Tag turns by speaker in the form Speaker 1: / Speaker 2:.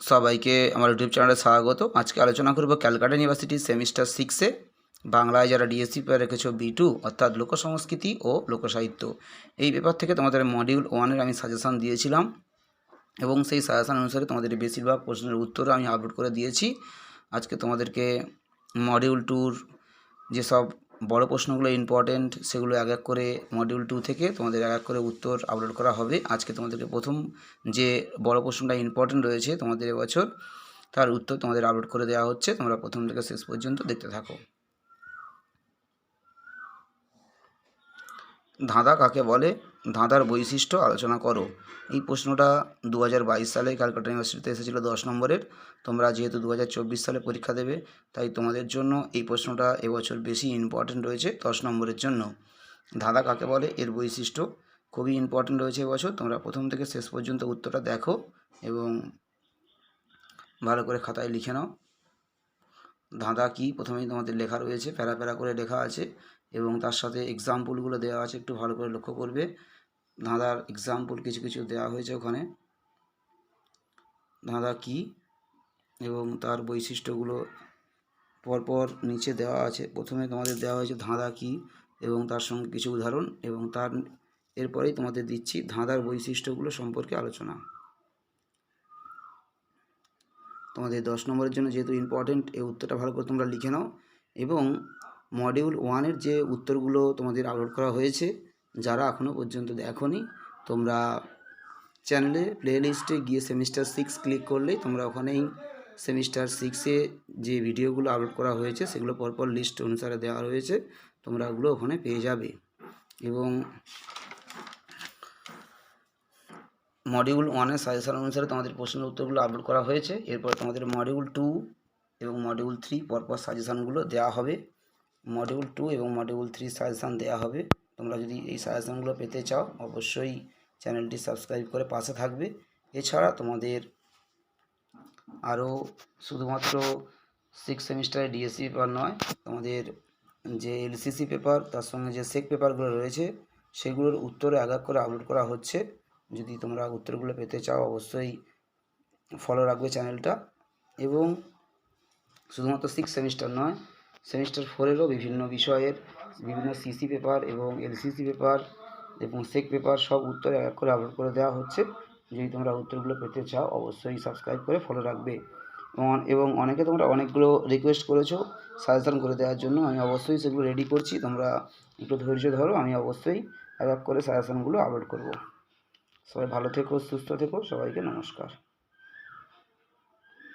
Speaker 1: সবাইকে আমার ইউটিউব চ্যানেলে স্বাগত। আজকে আলোচনা করব ক্যালকাটা ইউনিভার্সিটির সেমিস্টার 6-এ বাংলায় যারা ডিএসসি পেপার রেখেছো B2 অর্থাৎ লোকসংস্কৃতি ও লোকসাহিত্য, এই পেপার থেকে তোমাদের মডিউল 1-এর আমি সাজেশান দিয়েছিলাম এবং সেই সাজেশান অনুসারে তোমাদের বেশিরভাগ প্রশ্নের উত্তর আমি আপলোড করে দিয়েছি। আজকে তোমাদেরকে মডিউল 2-র যেসব বড় প্রশ্নগুলো ইম্পর্টেন্ট সেগুলো এক এক করে মডিউল 2 থেকে তোমাদের এক এক করে উত্তর আপলোড করা হবে। আজকে তোমাদেরকে প্রথম যে বড় প্রশ্নটা ইম্পর্টেন্ট রয়েছে তোমাদের এবছর, তার উত্তর তোমাদের আপলোড করে দেওয়া হচ্ছে। তোমরা প্রথম থেকে শেষ পর্যন্ত দেখতে থাকো। ধাঁধা কাকে বলে, ধাঁধার বৈশিষ্ট্য আলোচনা করো। এই প্রশ্নটা 2022 সালে ক্যালকাটা ইউনিভার্সিটিতে এসেছিলো 10 নম্বরের। তোমরা যেহেতু 2024 সালে পরীক্ষা দেবে, তাই তোমাদের জন্য এই প্রশ্নটা এবছর বেশি ইম্পর্টেন্ট রয়েছে 10 নম্বরের জন্য। ধাঁধা কাকে বলে, এর বৈশিষ্ট্য খুবই ইম্পর্টেন্ট রয়েছে এবছর। তোমরা প্রথম থেকে শেষ পর্যন্ত উত্তরটা দেখো এবং ভালো করে খাতায় লিখে নাও। ধাঁধা কি প্রথমেই তোমাদের লেখা রয়েছে, প্যারা প্যারা করে লেখা আছে এবং তার সাথে এক্সাম্পলগুলো দেওয়া আছে, একটু ভালো করে লক্ষ্য করবে। ধাঁধার এক্সাম্পল কিছু কিছু দেওয়া হয়েছে ওখানে। ধাঁধা কি এবং তার বৈশিষ্ট্যগুলো পরপর নিচে দেওয়া আছে। প্রথমে তোমাদের দেওয়া হয়েছে ধাঁধা কি এবং তার সঙ্গে কিছু উদাহরণ, এবং এরপরেই তোমাদের দিচ্ছি ধাঁধার বৈশিষ্ট্যগুলো সম্পর্কে আলোচনা। তোমাদের 10 নম্বরের জন্য যেহেতু ইম্পর্টেন্ট, এই উত্তরটা ভালো করে তোমরা লিখে নাও। এবং মডিউল 1-এর যে উত্তরগুলো তোমাদের আপলোড করা হয়েছে, যারা এখনও পর্যন্ত দেখোনি, তোমরা চ্যানেলে প্লেলিস্টে গিয়ে সেমিস্টার 6 ক্লিক করলেই তোমরা ওখানেই সেমিস্টার 6-এ যে ভিডিওগুলো আপলোড করা হয়েছে সেগুলো পরপর লিস্ট অনুসারে দেওয়া রয়েছে, তোমরা ওগুলো ওখানে পেয়ে যাবে। এবং মডিউল 1-এর সাজেশন অনুসারে তোমাদের প্রশ্নের উত্তরগুলো আপলোড করা হয়েছে। এরপর তোমাদের মডিউল 2 এবং মডিউল 3 পরপর সাজেশানগুলো দেওয়া হবে। মডিউল 2 এবং মডিউল 3 সাজেশান দেওয়া হবে। তোমরা যদি এই সাজেশানগুলো পেতে চাও, অবশ্যই চ্যানেলটি সাবস্ক্রাইব করে পাশে থাকবে। এছাড়া তোমাদের আরও শুধুমাত্র 6 সেমিস্টারে ডিএসসি পেপার নয়, তোমাদের যে এলসিসি পেপার, তার সঙ্গে যে সেক পেপারগুলো রয়েছে, সেগুলোর উত্তর এক এক করে আপলোড করা হচ্ছে। যদি তোমরা উত্তরগুলো পেতে চাও, অবশ্যই ফলো রাখবে চ্যানেলটা। এবং শুধুমাত্র 6 সেমিস্টার নয়, সেমিস্টার 4-এরও বিভিন্ন বিষয়ের বিভিন্ন সিসি পেপার এবং এলসিসি পেপার এবং সেক পেপার সব উত্তর এক এক করে আপলোড করে দেওয়া হচ্ছে। যদি তোমরা উত্তরগুলো পেতে চাও, অবশ্যই সাবস্ক্রাইব করে ফলো রাখবে। এবং অনেকে তোমরা অনেকগুলো রিকোয়েস্ট করেছো সাজেশান করে দেওয়ার জন্য, আমি অবশ্যই সেগুলো রেডি করছি। তোমরা একটু ধৈর্য ধরো, আমি অবশ্যই এক এক করে সাজেশানগুলো আপলোড করব। সবাই ভালো থেকো, সুস্থ থেকো, সবাইকে নমস্কার।